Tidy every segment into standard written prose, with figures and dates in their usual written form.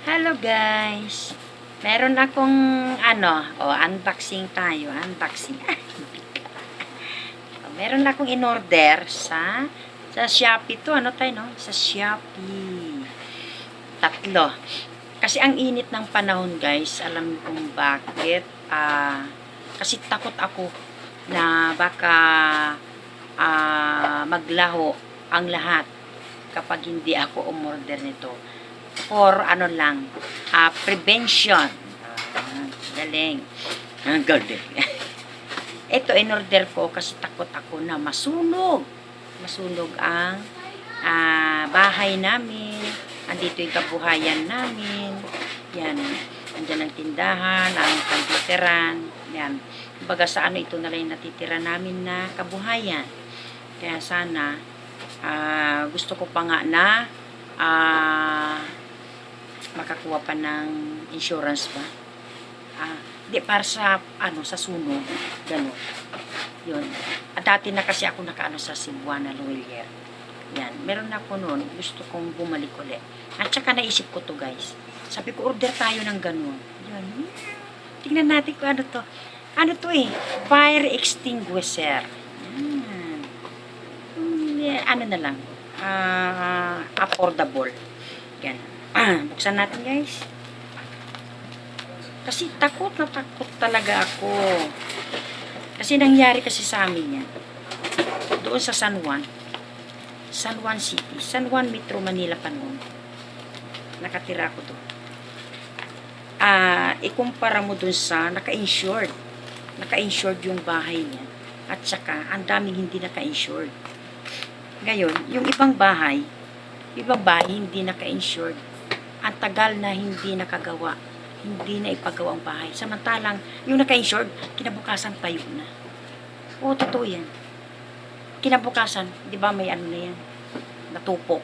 Hello guys! Meron akong unboxing tayo. Unboxing. Meron akong in-order sa Shopee to. Ano tayo, no? Sa Shopee. 3. Kasi ang init ng panahon, guys. Alam kong bakit. Kasi takot ako na baka maglaho ang lahat kapag hindi ako umorder nito. For prevention. Galing. Galing. Ito, in-order ko kasi takot ako na masunog. Masunog ang bahay namin. Andito yung kabuhayan namin. Yan. Andyan ang tindahan, ang computeran. Yan. Kumbaga sa ito na lang natitira namin na kabuhayan. Kaya sana, gusto ko pa nga na makakuha pa ng insurance ba? Di para sa sa sunog, gano'n. Yun. At dati na kasi ako nakaano sa Cebuana Lawyer. Yan, meron ako noon, gusto kong bumalik ulit. At saka naisip ko to, guys. Sabi ko, order tayo ng gano'n. Yan. Tingnan natin kung ano to. Ano to fire extinguisher. Yan. Ano na lang. Affordable. Yan. Buksan natin, guys. Kasi takot na takot talaga ako. Kasi nangyari kasi sa amin yan. Doon sa San Juan. San Juan City. San Juan Metro Manila pa noon. Nakatira ako doon. Ikumpara mo doon sa naka-insured. Naka-insured yung bahay niya. At saka, ang daming hindi naka-insured. Ngayon, yung ibang bahay hindi naka-insured. Ang tagal na hindi nakagawa. Hindi na ipagawa ang bahay. Samantalang, yung naka-insured, kinabukasan tayo na. Oo, totoo yan. Kinabukasan, di ba may ano na yan? Natupok.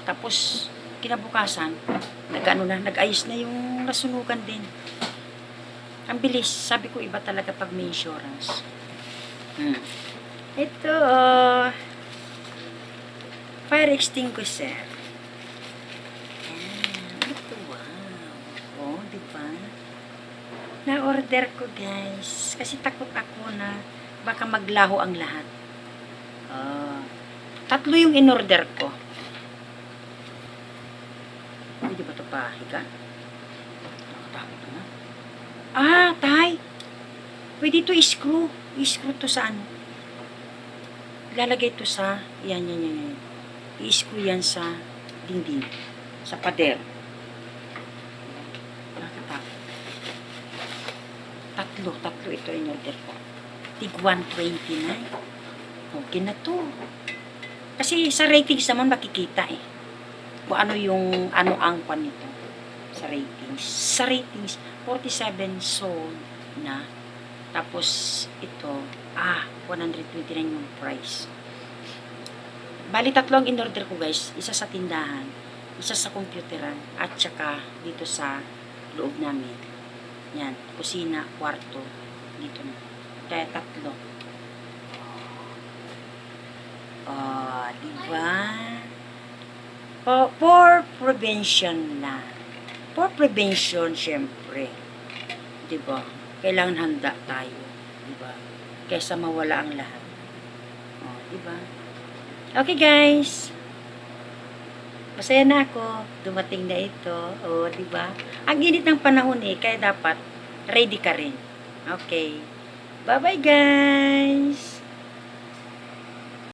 Tapos, kinabukasan, nag-ayos na yung nasunugan din. Ang bilis. Sabi ko, iba talaga pag may insurance. Ito, fire extinguisher. Diba? Na-order ko, guys. Kasi takot ako na baka maglaho ang lahat. 3 yung in-order ko. Pwede ba ito pahiga? Nakatakot na. Tay! Pwede ito i-screw. I-screw ito sa ano. Lalagay ito sa, yan. I-screw yan sa dingding. Sa pader. Tatlo ito in-order ko. Tig 129. Okay na to. Kasi sa ratings naman makikita kung ano ang pan nito. Sa ratings. Sa ratings, 47 sold na. Tapos, ito, 129 yung price. Bali, 3 ang in-order ko, guys. Isa sa tindahan, isa sa computeran, at saka dito sa loob namin. Yan, kusina, kwarto, dito na. Kaya 3. Diba? For prevention na. For prevention, syempre. Diba? Kailangan handa tayo. Diba? Kaysa mawala ang lahat. Diba? Okay, guys. Masaya na ako. Dumating na ito. Diba? Ang init ng panahon kaya dapat ready ka rin. Okay. Bye-bye, guys!